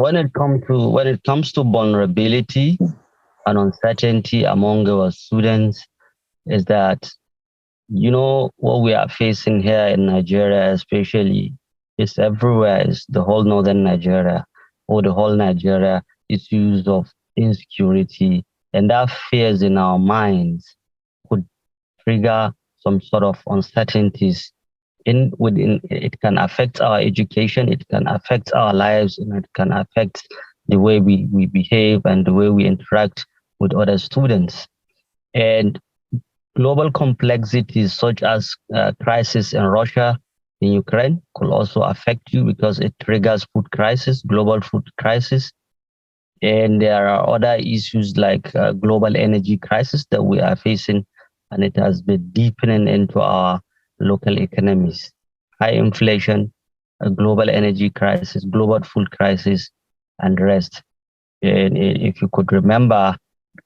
when it comes to vulnerability and uncertainty among our students, is that what we are facing here in Nigeria, especially, is everywhere. Is the whole northern Nigeria or the whole Nigeria issues of insecurity, and that fears in our minds could trigger some sort of uncertainties in within. It can affect our education, it can affect our lives, and it can affect the way we behave and the way we interact with other students. And global complexities such as crisis in Russia, in Ukraine, could also affect you because it triggers food crisis, global food crisis. And there are other issues like global energy crisis that we are facing, and it has been deepening into our local economies. High inflation, a global energy crisis, global food crisis, and the rest. And if you could remember,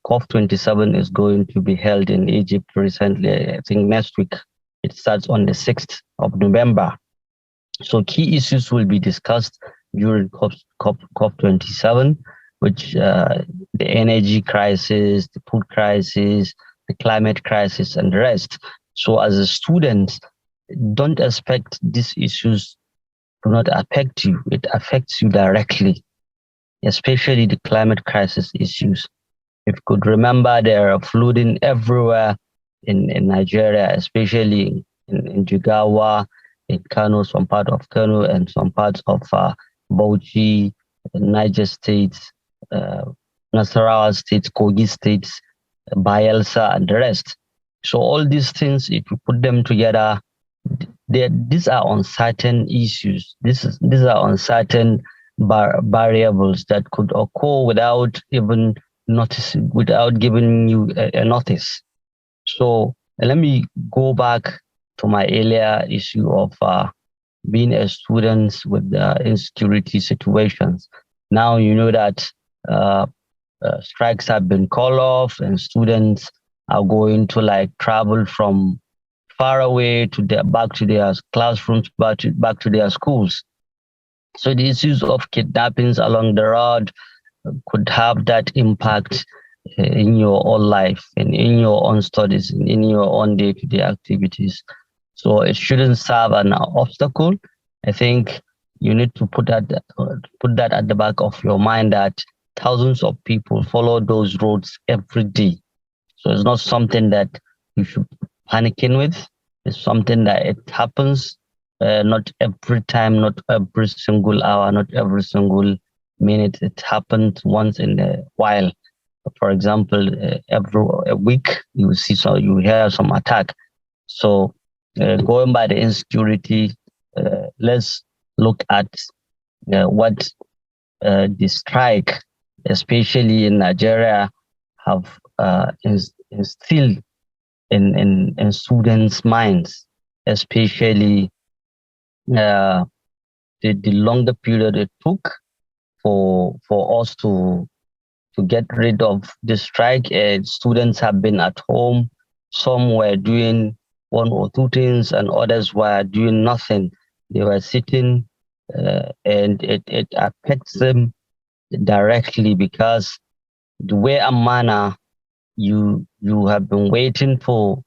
COP27 is going to be held in Egypt recently. I think next week. It starts on the 6th of November. So key issues will be discussed during COP27, which the energy crisis, the food crisis, the climate crisis, and the rest. So as a student, don't expect these issues to not affect you. It affects you directly, especially the climate crisis issues. If you could remember, there are flooding everywhere in Nigeria, especially in Jigawa, in Kano, some part of Kano, and some parts of Bauchi, Niger States, uh, Nasarawa States, Kogi States, Bayelsa, and the rest. So all these things, if you put them together, these are uncertain issues. These are uncertain variables that could occur without even noticing, without giving you a notice. So let me go back to my earlier issue of being a student with insecurity situations. Now you know that strikes have been called off, and students are going to like travel from far away to their back to their classrooms, back to their schools. So the issues of kidnappings along the road could have that impact in your own life and in your own studies and in your own day-to-day activities. So it shouldn't serve an obstacle. I think you need to put that at the back of your mind that thousands of people follow those roads every day. So it's not something that you should panicking with. It's something that it happens not every time, not every single hour, not every single minute. It happens once in a while. For example, every a week you see, so you hear some attack. So going by the insecurity, let's look at what the strike, especially in Nigeria, have instilled in students' minds, especially uh, the longer period it took for us to get rid of the strike. Students have been at home. Some were doing one or two things, and others were doing nothing. They were sitting, and it affects them directly because the way and manner you have been waiting for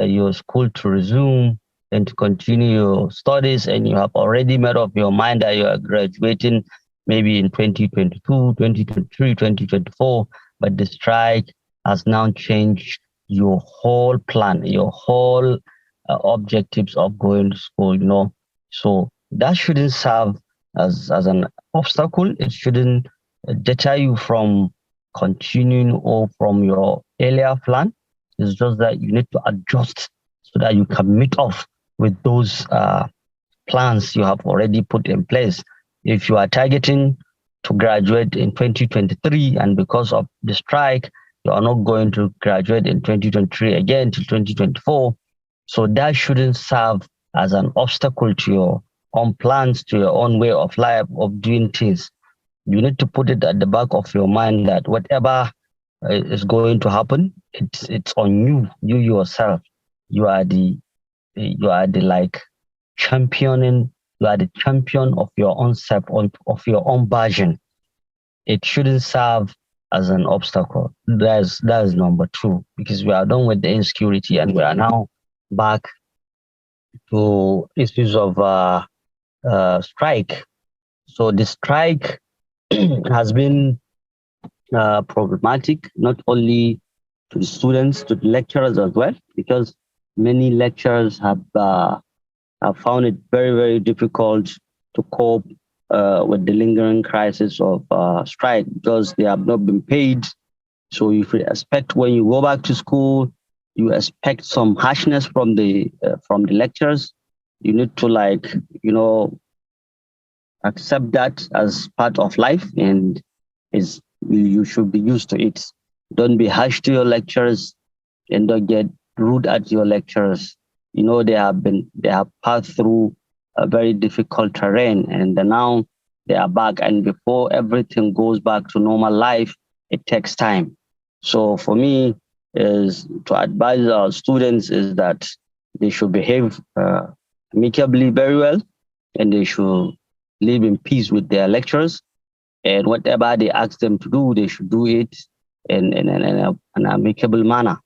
your school to resume and to continue your studies, and you have already made up your mind that you are graduating maybe in 2022, 2023, 2024, but the strike has now changed your whole plan, your whole objectives of going to school. So that shouldn't serve as an obstacle. It shouldn't deter you from continuing or from your earlier plan. It's just that you need to adjust so that you can meet off with those plans you have already put in place. If you are targeting to graduate in 2023, and because of the strike, you are not going to graduate in 2023 again till 2024, so that shouldn't serve as an obstacle to your own plans, to your own way of life, of doing things. You need to put it at the back of your mind that whatever is going to happen, it's on you yourself. You are the like championing. You are the champion of your own self, of your own version. it shouldn't serve as an obstacle. That's number two, because we are done with the insecurity and we are now back to issues of strike. So the strike has been problematic not only to the students, to the lecturers as well, because many lecturers have found it very, very difficult to cope with the lingering crisis of strike because they have not been paid. So you should expect when you go back to school, you expect some harshness from the lecturers. You need to accept that as part of life, and is you should be used to it. Don't be harsh to your lecturers and don't get rude at your lecturers. They have passed through a very difficult terrain, and then now they are back. And before everything goes back to normal life, it takes time. So for me, is to advise our students is that they should behave amicably very well, and they should live in peace with their lecturers. And whatever they ask them to do, they should do it in an amicable manner.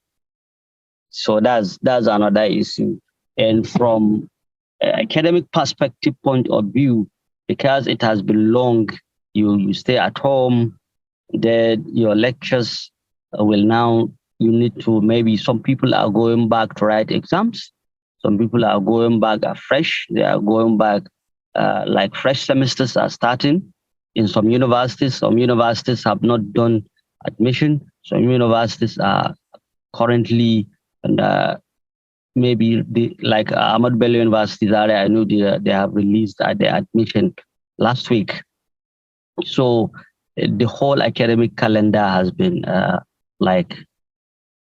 So that's another issue. And from academic perspective point of view, because it has been long, you stay at home, then your lectures will now, you need to, maybe some people are going back to write exams. Some people are going back afresh. They are going back like fresh semesters are starting in some universities. Some universities have not done admission. Some universities are currently and maybe like Ahmad Bello University, I know they have released their admission last week. So the whole academic calendar has been like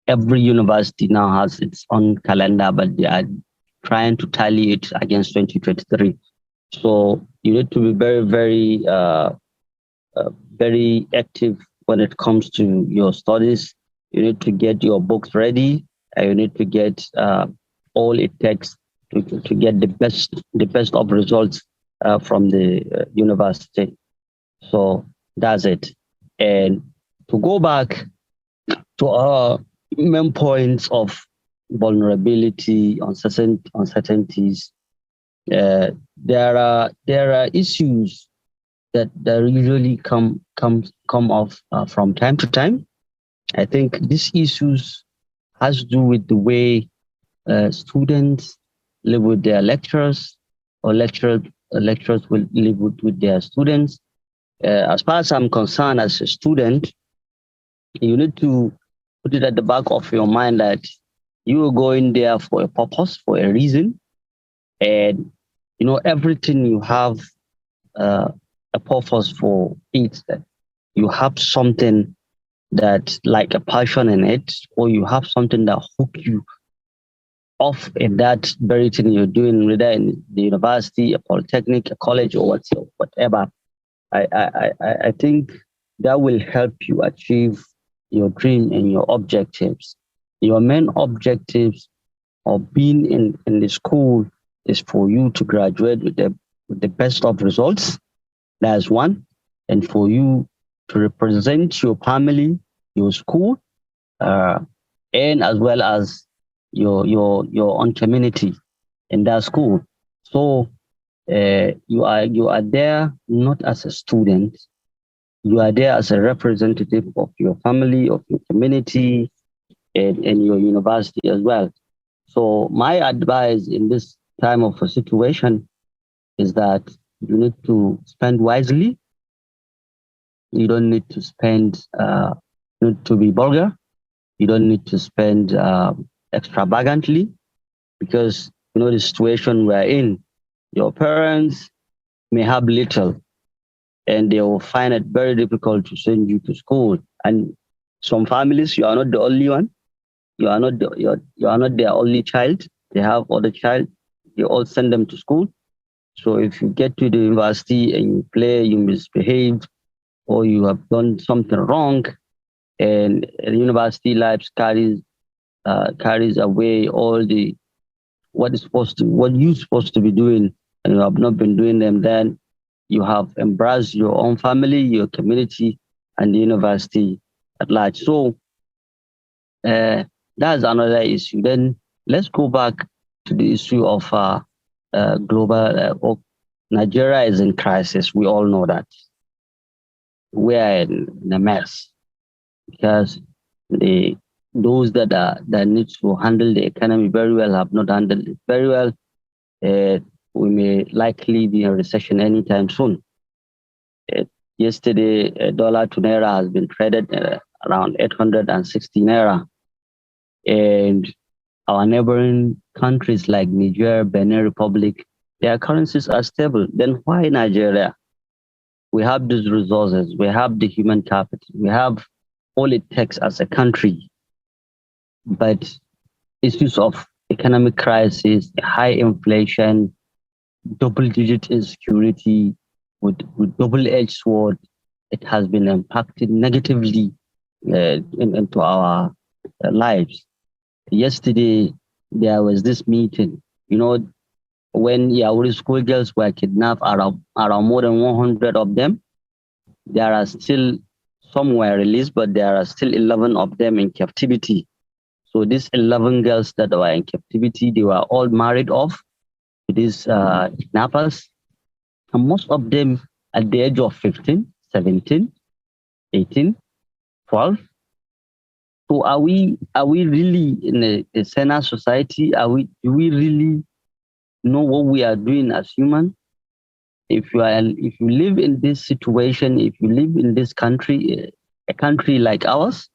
every university now has its own calendar, but they are trying to tally it against 2023. So you need to be very, very active when it comes to your studies. You need to get your books ready, and you need to get all it takes to get the best of results from the university. So that's it. And to go back to our main points of vulnerability, uncertainties, there are issues that usually come off from time to time. I think these issues has to do with the way students live with their lecturers, or lecturers will live with their students. As far as I'm concerned, as a student, you need to put it at the back of your mind that you are going there for a purpose, for a reason, and everything you have a purpose for it. That you have something that like a passion in it, or you have something that hook you off in that very thing you're doing, whether in the university, a polytechnic, a college, or whatever. I think that will help you achieve your dream and your objectives. Your main objectives of being in the school is for you to graduate with the best of results. That's one. And for you to represent your family, your school, uh, and as well as your own community in that school. So you are there not as a student. You are there as a representative of your family, of your community, and your university as well. So my advice in this time of a situation is that you need to spend wisely. You don't need to spend need to be vulgar. You don't need to spend extravagantly, because the situation we're in. Your parents may have little, and they will find it very difficult to send you to school. And some families, you are not the only one. You are not their only child. They have other child. You all send them to school. So if you get to the university and you play, you misbehave, or you have done something wrong, and university life carries away all the what you're supposed to be doing, and you have not been doing them, then You have embraced your own family, your community, and the university at large. So that's another issue. Then let's go back to the issue of global. Nigeria is in crisis. We all know that we are in a mess because the those that need to handle the economy very well have not handled it very well. Uh, we may likely be in a recession anytime soon. Uh, Yesterday, a dollar to naira has been traded around 860 naira, and our neighboring countries like Niger, Benin Republic, their currencies are stable. Then why Nigeria? We have these resources, we have the human capital, we have all it takes as a country, but issues of economic crisis, high inflation, double-digit insecurity with double-edged sword, it has been impacted negatively into our lives. Yesterday, there was this meeting, when Yauri schoolgirls were kidnapped, around more than 100 of them. There are still some were released, but there are still 11 of them in captivity. So these 11 girls that were in captivity, they were all married off to these kidnappers. And most of them at the age of 15, 17, 18, 12. So are we really in a saner society? Do we really know what we are doing as humans? If you live in this situation, if you live in this country, a country like ours,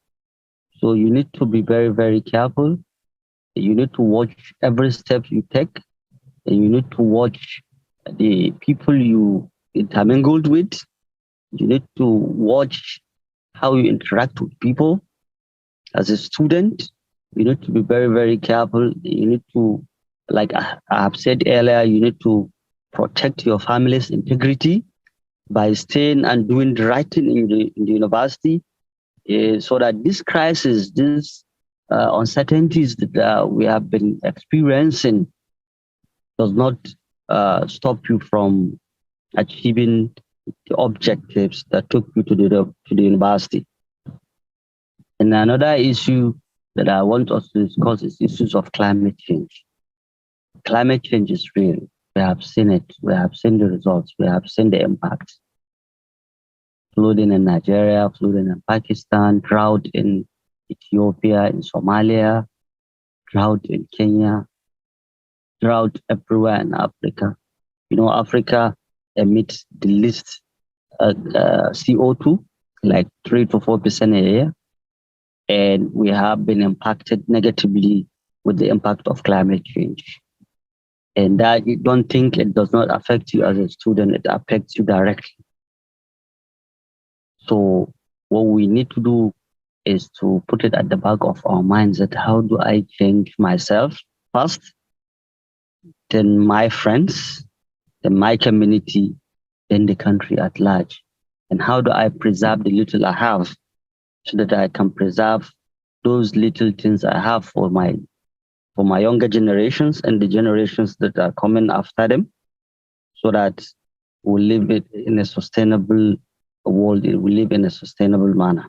so you need to be very, very careful. You need to watch every step you take, and you need to watch the people you intermingled with. You need to watch how you interact with people. As a student, you need to be very, very careful. You need to, like I have said earlier, you need to protect your family's integrity by staying and doing the right thing in the university, so that this crisis, this uncertainties that we have been experiencing does not stop you from achieving the objectives that took you to the university. And another issue that I want us to discuss is issues of climate change. Climate change is real. We have seen it. We have seen the results. We have seen the impact. Flooding in Nigeria, flooding in Pakistan, drought in Ethiopia, in Somalia, drought in Kenya, drought everywhere in Africa. Africa emits the least CO2, like 3 to 4% a year. And we have been impacted negatively with the impact of climate change. And that you don't think it does not affect you as a student, it affects you directly. So what we need to do is to put it at the back of our minds that how do I change myself first, then my friends, then my community, then the country at large. And how do I preserve the little I have so that I can preserve those little things I have for my younger generations and the generations that are coming after them, so that we live it in a sustainable world, we live in a sustainable manner.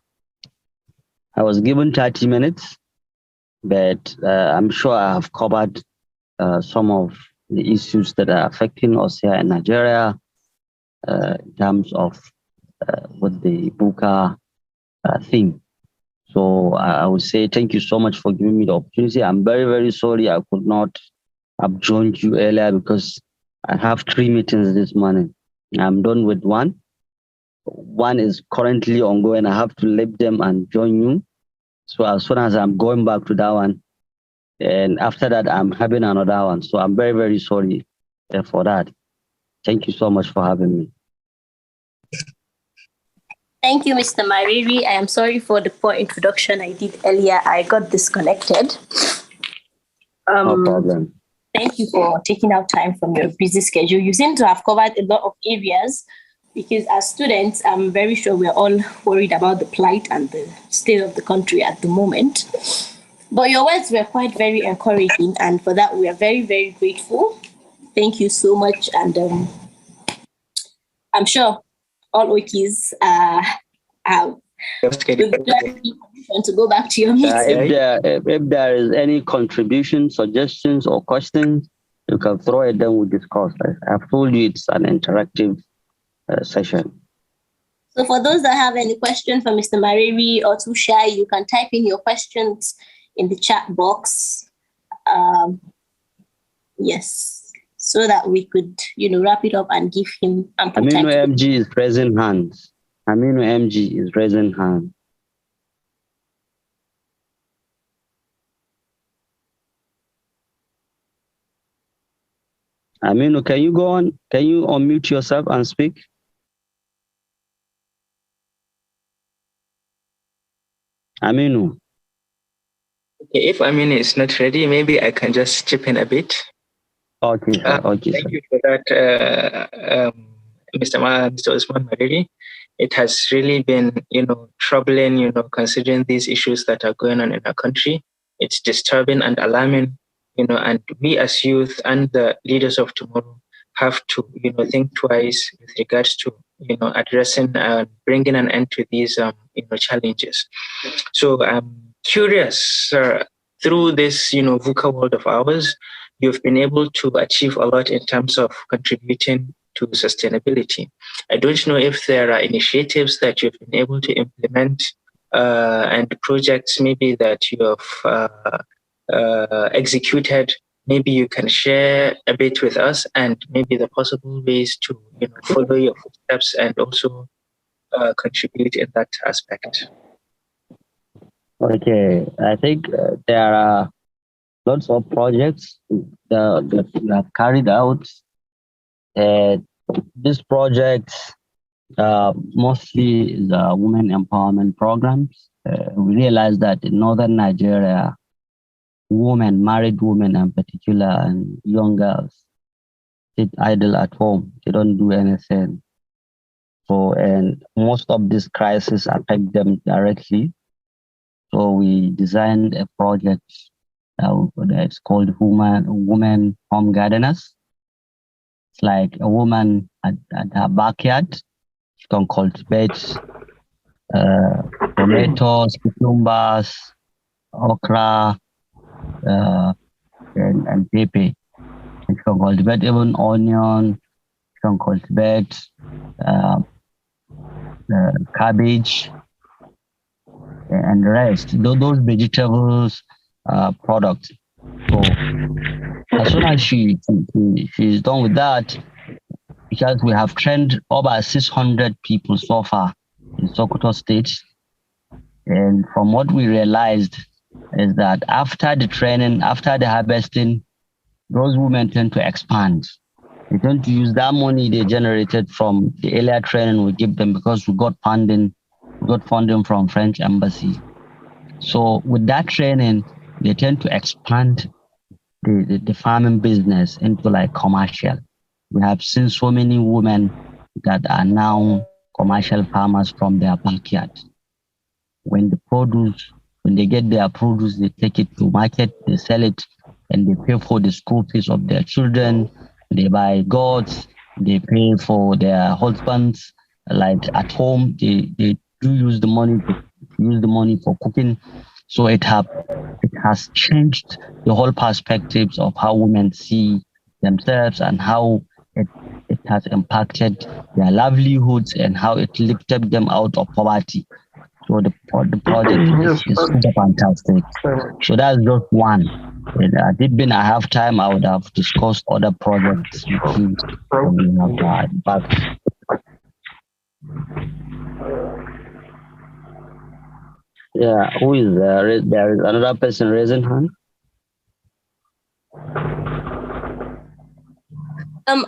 I was given 30 minutes, but I'm sure I have covered some of the issues that are affecting us here in Nigeria in terms of with the VUCA thing. So I would say thank you so much for giving me the opportunity. I'm very, very sorry I could not have joined you earlier because I have 3 meetings this morning. I'm done with one. One is currently ongoing. I have to leave them and join you. So as soon as I'm going back to that one, and after that, I'm having another one. So I'm very, very sorry for that. Thank you so much for having me. Thank you, Mr. Maredi. I am sorry for the poor introduction I did earlier. I got disconnected. No problem. Thank you for taking out time from your busy schedule. You seem to have covered a lot of areas because as students, I'm very sure we're all worried about the plight and the state of the country at the moment. But your words were quite very encouraging, and for that, we are very, very grateful. Thank you so much. And I'm sure all Oikis have to go back to your meeting. If there is any contribution, suggestions, or questions, you can throw it, then we'll discuss. I've told you it's an interactive session. So for those that have any questions for Mr. Maredi or too shy, you can type in your questions in the chat box. Yes, so that we could, wrap it up and give him ample time. Aminu MG is raising hands. Aminu MG is raising hands. Aminu, can you go on? Can you unmute yourself and speak? Aminu. Okay, if Aminu is not ready, maybe I can just chip in a bit. Okay, sir. Thank you for that, Mr. Usman Maredi. It has really been, troubling, considering these issues that are going on in our country. It's disturbing and alarming, and we as youth and the leaders of tomorrow have to, think twice with regards to, addressing and bringing an end to these, challenges. So I'm curious, through this, VUCA world of ours, you've been able to achieve a lot in terms of contributing to sustainability. I don't know if there are initiatives that you've been able to implement and projects maybe that you have executed. Maybe you can share a bit with us and maybe the possible ways to follow your footsteps and also contribute in that aspect. Okay, I think there are lots of projects that we have carried out. These projects mostly is women empowerment programs. We realized that in northern Nigeria, women, married women in particular, and young girls sit idle at home. They don't do anything. So, and most of these crises affect them directly. So we designed a project that's called Women Home Gardeners. It's like a woman at her backyard. She can cultivate tomatoes, cucumbers, okra, and pepper. You can cultivate even onion. You can cultivate cabbage and the rest. Those vegetables products. So as soon as she's done with that, because we have trained over 600 people so far in Sokoto State, and from what we realized is that after the training, after the harvesting, those women tend to expand. They tend to use that money they generated from the earlier training we give them because we got funding from French embassy. So with that training, they tend to expand the farming business into like commercial. We have seen so many women that are now commercial farmers from their backyard. When they get their produce, they take it to market, they sell it, and they pay for the school fees of their children. They buy goats, they pay for their husbands. Like at home, they do use the money for cooking. So it has changed the whole perspectives of how women see themselves and how it has impacted their livelihoods and how it lifted them out of poverty. So the project is super fantastic. So that's just one. And I have time, I would have discussed other projects with you. But yeah, who is there? There is another person raising hand.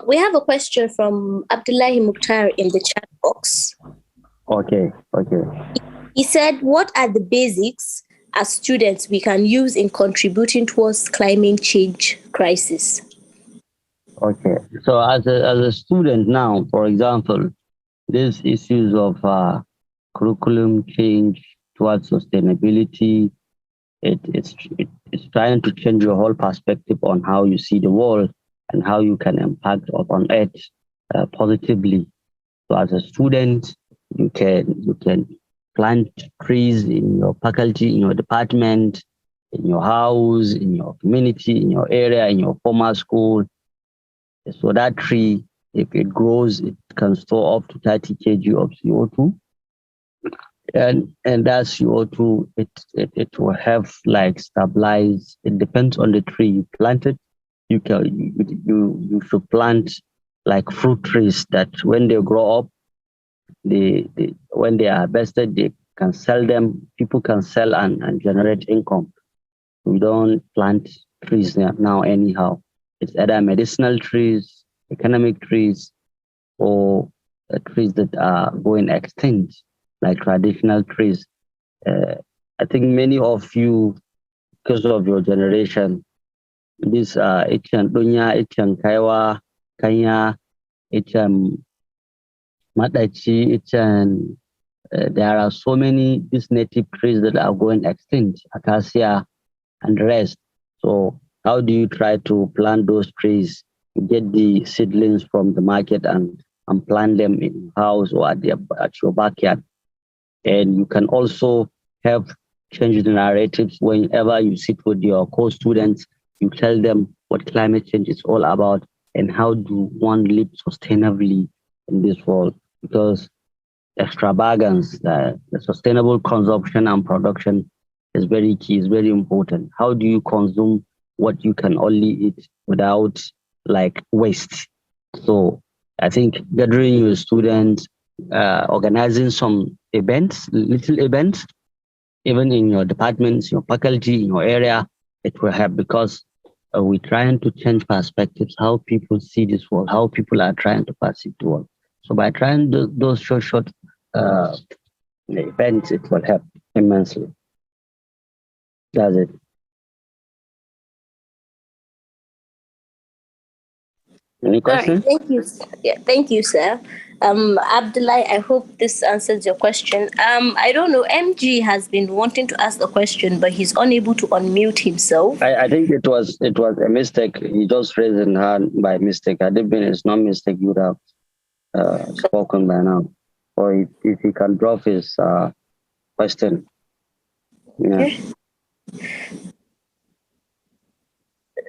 We have a question from Abdullahi Mukhtar in the chat box. Okay. He said, what are the basics as students we can use in contributing towards climate change crisis? Okay. So as a student now, for example, these issues of curriculum change towards sustainability, it's trying to change your whole perspective on how you see the world and how you can impact upon it positively. So as a student, you can plant trees in your faculty, in your department, in your house, in your community, in your area, in your former school. So that tree, if it grows, it can store up to 30 kg of CO2. And that CO2, it will have like stabilize. It depends on the tree you planted. You should plant like fruit trees that when they grow up, when they are harvested, they can sell them. People can sell and generate income. We don't plant trees now anyhow. It's either medicinal trees, economic trees, or trees that are going extinct, like traditional trees. I think many of you, because of your generation, this icen dunya, icen kaiwa, kanya, icen madachi, icen there are so many these native trees that are going extinct, acacia and the rest. So how do you try to plant those trees? You get the seedlings from the market and plant them in house or at your backyard. And you can also have change the narratives whenever you sit with your co-students. You tell them what climate change is all about and how do one live sustainably in this world. Because extravagance, the sustainable consumption and production is very key, is very important. How do you consume what you can only eat without like waste? So I think gathering your students, organizing some events, little events, even in your departments, your faculty, in your area, it will help because we're trying to change perspectives, how people see this world, how people are trying to perceive the world. So by trying those short uh, events, it will help immensely. That's it. Any All right, questions? thank you. Yeah, thank you, sir. Abdullah, I hope this answers your question. I don't know. MG has been wanting to ask the question, but he's unable to unmute himself. I think it was a mistake. He just raised his hand by mistake. I didn't mean it's not mistake. You would have spoken by now. Or if he can drop his question. Yeah. Okay.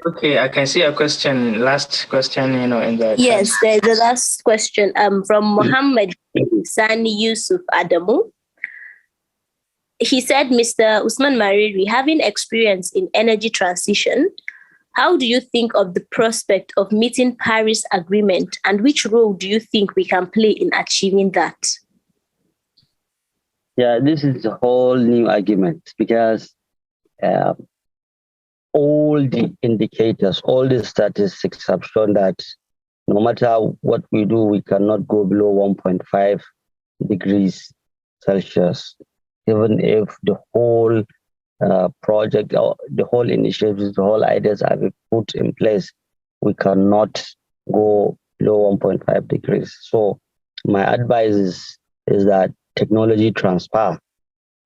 Okay, I can see a question, last question, in the Yes, chat. there's the last question. From Muhammad Sani Yusuf Adamu. He said, Mr. Usman Maredi, having experience in energy transition, how do you think of the prospect of meeting Paris Agreement, and which role do you think we can play in achieving that? Yeah, this is a whole new argument because uh, all the indicators, all the statistics have shown that no matter what we do, we cannot go below 1.5 degrees Celsius, even if the whole project, or the whole initiatives, the whole ideas have been put in place, we cannot go below 1.5 degrees. So my advice is that technology transfer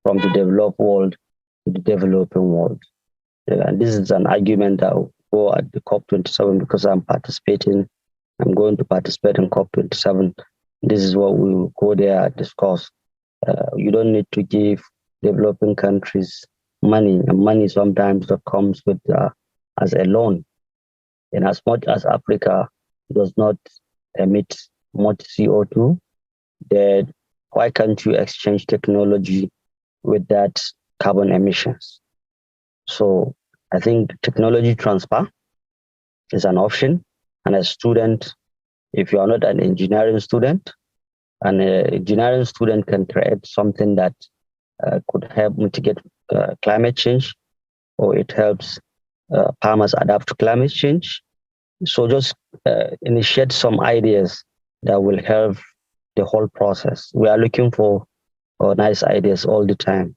from the developed world to the developing world. And this is an argument that will go at the COP27 because I'm participating. I'm going to participate in COP27. This is what we will go there and discuss. You don't need to give developing countries money, and money sometimes that comes with as a loan. And as much as Africa does not emit much CO2, then why can't you exchange technology with that carbon emissions? So I think technology transfer is an option. And as a student, if you are not an engineering student, an engineering student can create something that could help mitigate climate change, or it helps farmers adapt to climate change. So just initiate some ideas that will help the whole process. We are looking for nice ideas all the time.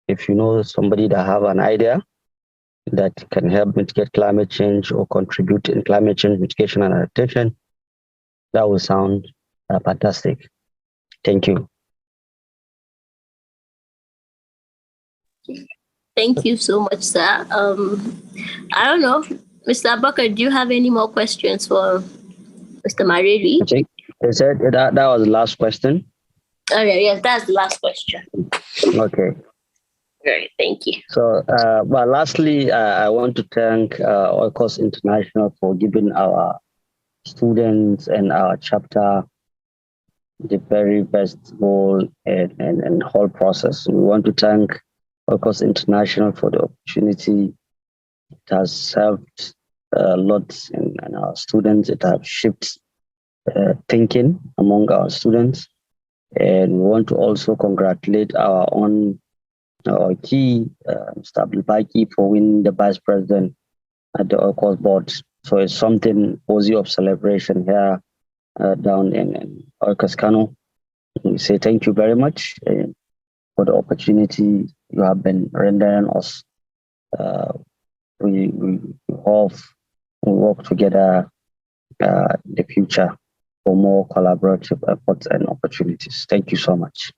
If you know somebody that have an idea that can help mitigate climate change or contribute in climate change mitigation and adaptation, that will sound fantastic. Thank you. Thank you so much, sir. I don't know, Mr. Abakar, do you have any more questions for Mr. Maredi? They said that was the last question. Okay, yes, that's the last question. Okay. All right, thank you. So, but lastly, I want to thank Oikos International for giving our students and our chapter the very best role and whole process. We want to thank Oikos International for the opportunity. It has helped a lot in our students. It has shaped thinking among our students. And we want to also congratulate our own our key, Mr. Abdulbaki, for winning the vice president at the Oikos board. So it's something worthy of celebration here down in Oikos Kano. We say thank you very much for the opportunity you have been rendering us. Uh, we hope we work together in the future for more collaborative efforts and opportunities. Thank you so much.